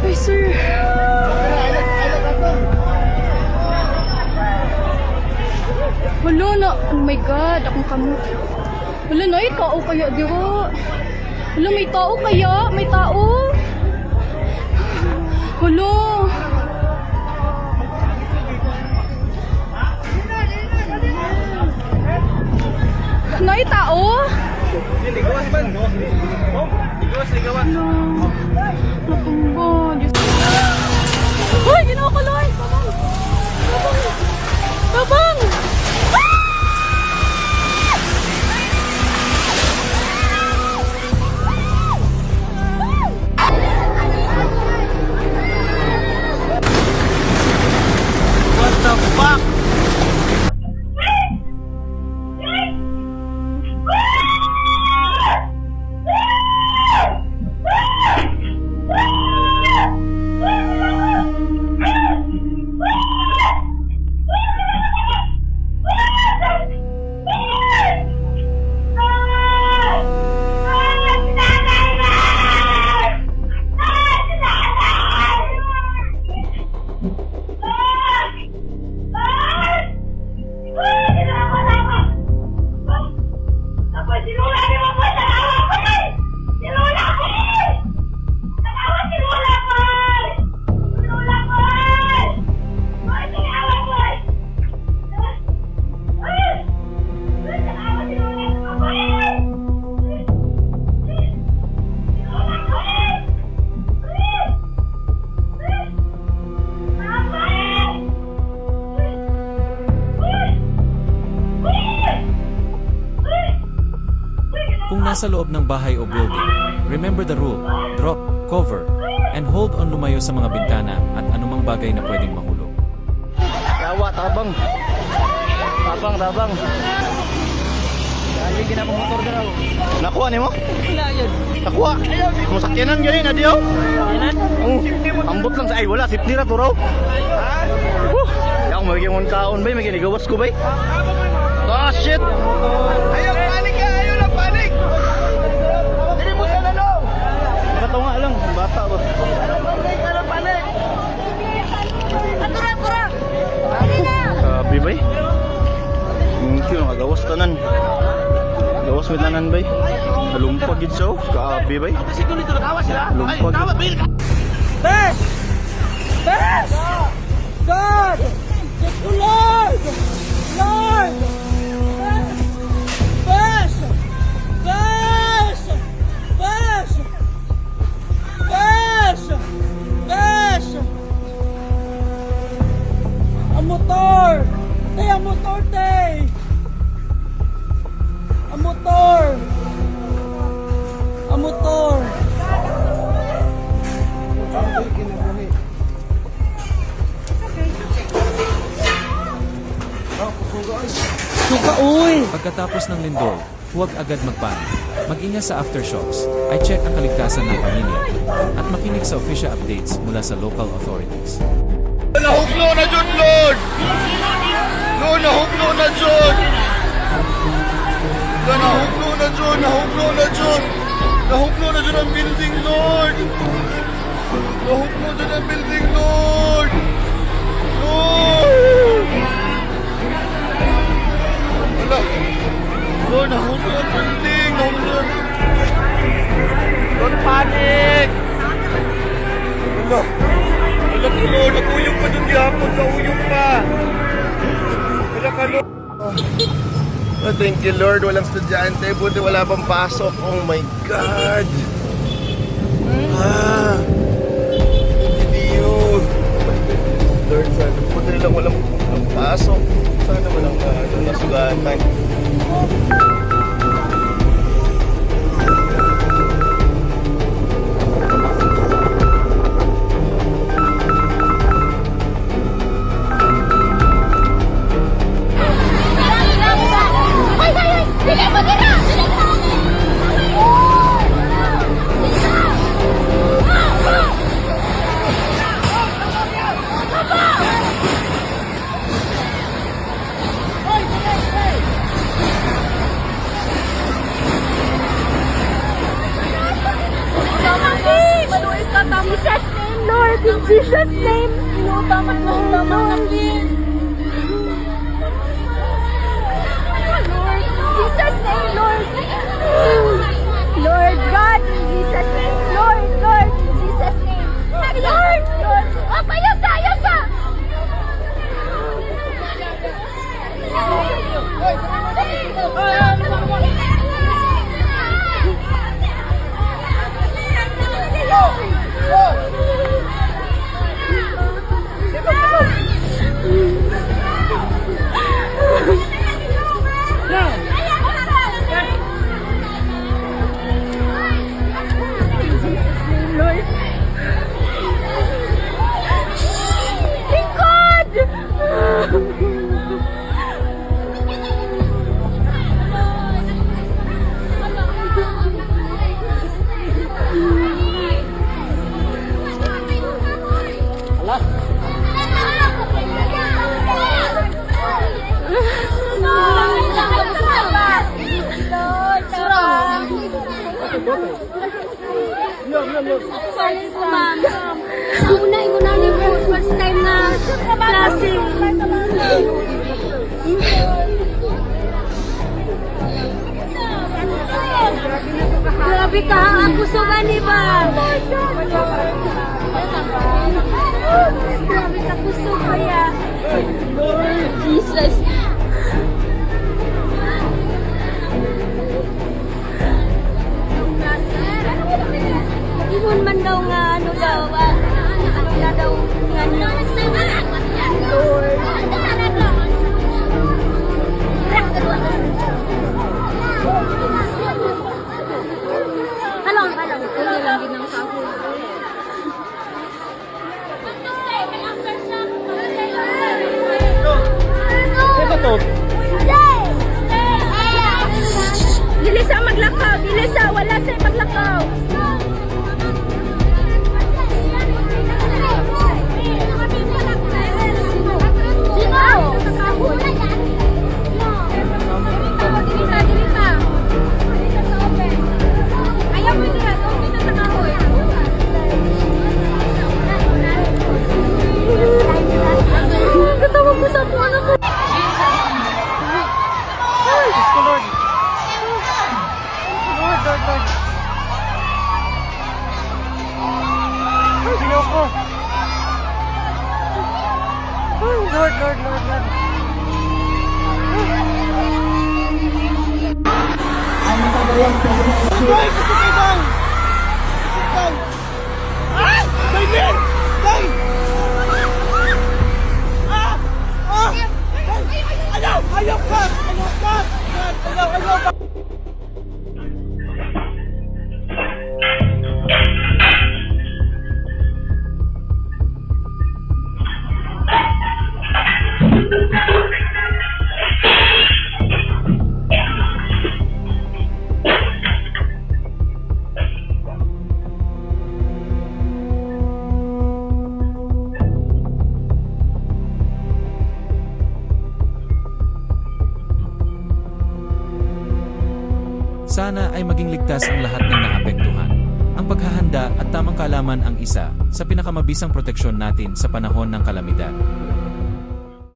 Ay, sir. Wala na. Oh my God. Akong kamot. Wala na. Ay, tao kaya, diro. Wala, may tao kaya? May tao? Wala. Nay, tao? Hindi, gawas man. Gawas, gawas. Natumba. Uy, ginawa ko, Loy! Tabang! What the fuck? Kung nasa loob ng bahay o building, remember the rule, drop, cover, and hold on lumayo sa mga bintana at anumang bagay na pwedeng mahulog. Yawa, tabang. Tabang. Dali, ginapang-motor ka raw. Nakuha ni mo? Wala yun. Nakuha? Masakyanan ganyan, adiyaw? Sakyanan? Ambot lang sa ay, wala. Sipni na to raw. Yaw, magiging mong kaon ba? Magiging gawas ko ba? Ah, shit! Ayaw, panik ka! Ayaw lang, panik! Dili mo sa lalo! Bato nga lang, bata ba? Ano, panik! Atura! Sabi ba? Mungkin magawas tanan. Gawas mit tanan bay. Nalumpag gid siya, kaabi bay. Lumpag. Bes! Bes! God! Lord! Lord! Bes! Bes! Bes! Bes! Bes! Ang motor! Tay, ang motor, tay! Ang motor! Ang motor! Suka, uy! Pagkatapos ng lindol, huwag agad magpanik. Mag-ingat sa aftershocks, ay check ang kaligtasan ng pamilya, at makinig sa official updates mula sa local authorities. Nahuglo na jud, Lord! Lord, nahuglo na jud! Nahuglo na jud! Nahuglo na jud! Nahuglo na jud ang building, Lord! Nahuglo na jud ang building, Lord! Lord! Wala! Lord, nahuglo ang building! Nahuglo ang... Lord, panic! Wala! Wala ka, Lord! Nag-uyong pa dyan gihapon! Ka-uyong pa! Wala ka, Lord! Oh, thank you, Lord. Walang estudyante. Buti wala pang pasok. Oh my God! Hindi yun. Lord, sana. Buti nilang walang pasok. Sana walang nasugatan. In Jesus' name. Inuutaman na please. Lord, in Jesus' name, Lord. Lord God, in Jesus' name. Lord, in Jesus' name. Lord. Apa, yasa. Lord. Lingkod! Ma'am, sa una, imunanin po, first time na klase. Grabe ka, ang puso ka ni ba? Grabe ka, puso ko ya. Jesus. Ibon man daw nga ano daw, ano na daw nga Lord. Halong, kundi lang ginang kahoy. Ito to. Dili sa maglakaw, wala sa maglakaw. Katawa ko sa puwan ako. Lord. Ay, Ginoo ko. Lord. Ay, gusto ko bang? Ah! David! Dai! Ayaw ka! Sana ay maging ligtas ang lahat ng naapektuhan. Ang paghahanda at tamang kaalaman ang isa sa pinakamabisang proteksyon natin sa panahon ng kalamidad.